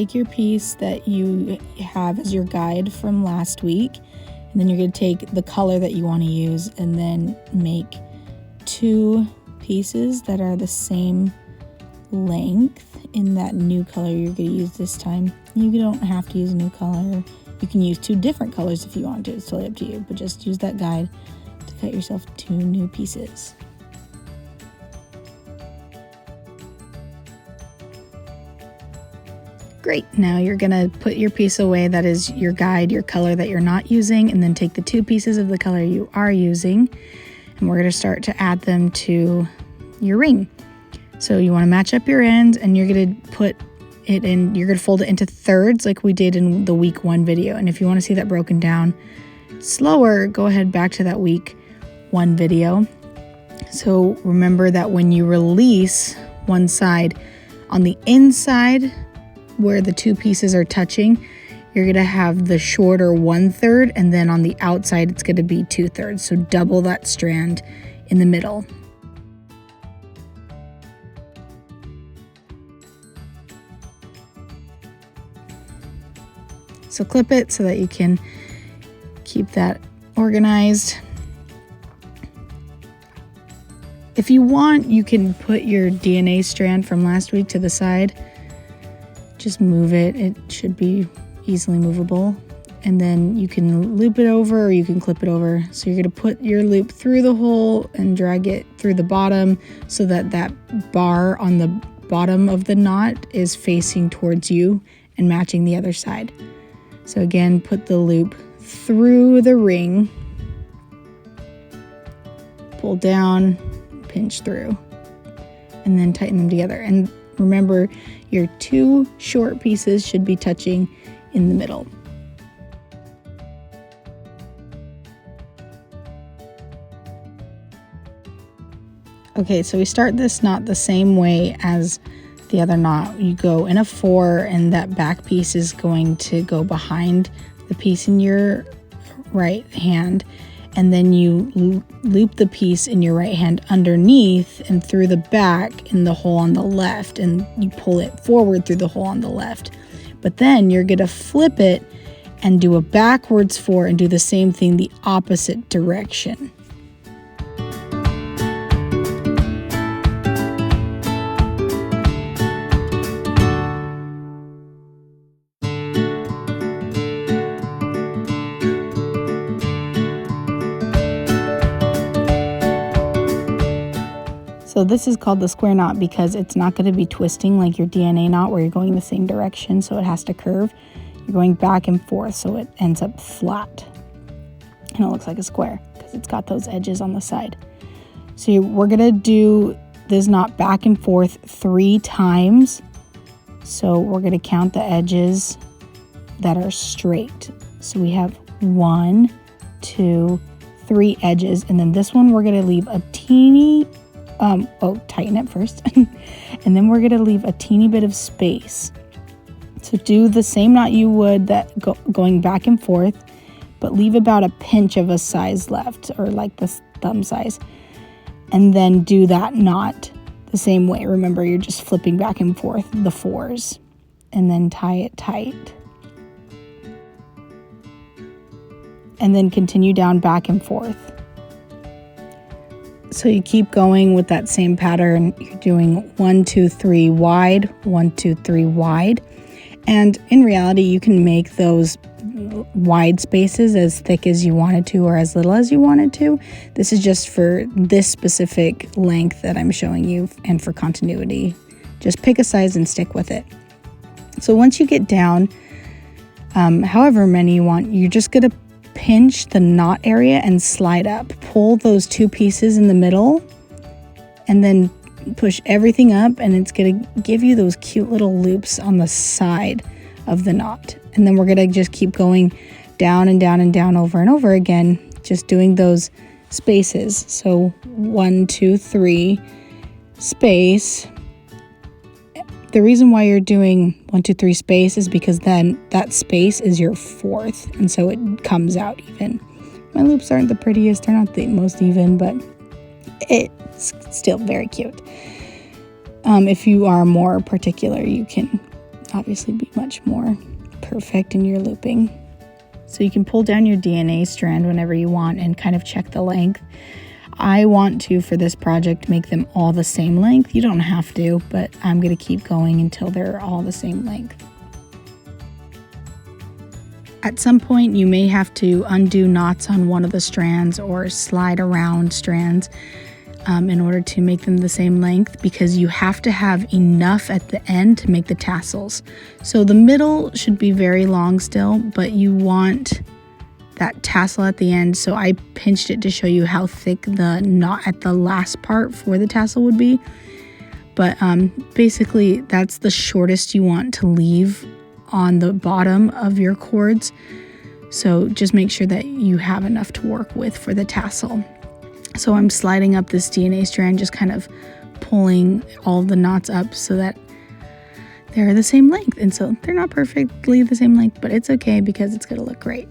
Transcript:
take your piece that you have as your guide from last week, and then you're going to take the color that you want to use and then make 2 pieces that are the same length in that new color you're going to use this time. You don't have to use a new color. You can use 2 different colors if you want to. It's totally up to you, but just use that guide to cut yourself 2 new pieces. Great, now you're gonna put your piece away that is your guide, your color that you're not using, and then take the 2 pieces of the color you are using, and we're gonna start to add them to your ring. So you wanna match up your ends, and you're gonna put it in, you're gonna fold it into thirds like we did in the week 1 video. And if you wanna see that broken down slower, go ahead back to that week 1 video. So remember that when you release one side, on the inside, where the 2 pieces are touching, you're going to have the shorter 1/3, and then on the outside it's going to be 2/3. So double that strand in the middle. So clip it so that you can keep that organized. If you want, you can put your DNA strand from last week to the side. Just move it. It should be easily movable. And then you can loop it over or you can clip it over. So you're going to put your loop through the hole and drag it through the bottom so that that bar on the bottom of the knot is facing towards you and matching the other side. So again, put the loop through the ring, pull down, pinch through, and then tighten them together. And remember, your 2 short pieces should be touching in the middle. Okay, so we start this knot the same way as the other knot. You go in a 4, and that back piece is going to go behind the piece in your right hand, and then you loop the piece in your right hand underneath and through the back in the hole on the left, and you pull it forward through the hole on the left. But then you're going to flip it and do a backwards 4 and do the same thing the opposite direction. So this is called the square knot because it's not going to be twisting like your DNA knot where you're going the same direction, so it has to curve. You're going back and forth, so it ends up flat. And it looks like a square because it's got those edges on the side. So we're going to do this knot back and forth 3 times. So we're going to count the edges that are straight. So we have 1, 2, 3 edges, and then this one we're going to leave a teeny tighten it first and then we're going to leave a teeny bit of space. So do the same knot you would that going back and forth, but leave about a pinch of a size left, or like the thumb size, and then do that knot the same way. Remember, you're just flipping back and forth the 4s, and then tie it tight, and then continue down back and forth. So you keep going with that same pattern. You're doing 1, 2, 3 wide, 1, 2, 3 wide. And in reality, you can make those wide spaces as thick as you wanted to or as little as you wanted to. This is just for this specific length that I'm showing you and for continuity. Just pick a size and stick with it. So once you get down, however many you want, you're just going to pinch the knot area and slide up. Pull those 2 pieces in the middle and then push everything up, and it's going to give you those cute little loops on the side of the knot. And then we're going to just keep going down and down and down over and over again, just doing those spaces. So 1, 2, 3 space. The reason why you're doing 1, 2, 3 space is because then that space is your 4th, and so it comes out even. My loops aren't the prettiest, they're not the most even, but it's still very cute. If you are more particular, you can obviously be much more perfect in your looping. So you can pull down your DNA strand whenever you want and kind of check the length. I want to, for this project, make them all the same length. You don't have to, but I'm going to keep going until they're all the same length. At some point, you may have to undo knots on one of the strands or slide around strands in order to make them the same length, because you have to have enough at the end to make the tassels. So the middle should be very long still, but you want that tassel at the end. So I pinched it to show you how thick the knot at the last part for the tassel would be. But basically that's the shortest you want to leave on the bottom of your cords. So just make sure that you have enough to work with for the tassel. So I'm sliding up this DNA strand, just kind of pulling all the knots up so that they're the same length. And so they're not perfectly the same length, but it's okay because it's going to look great.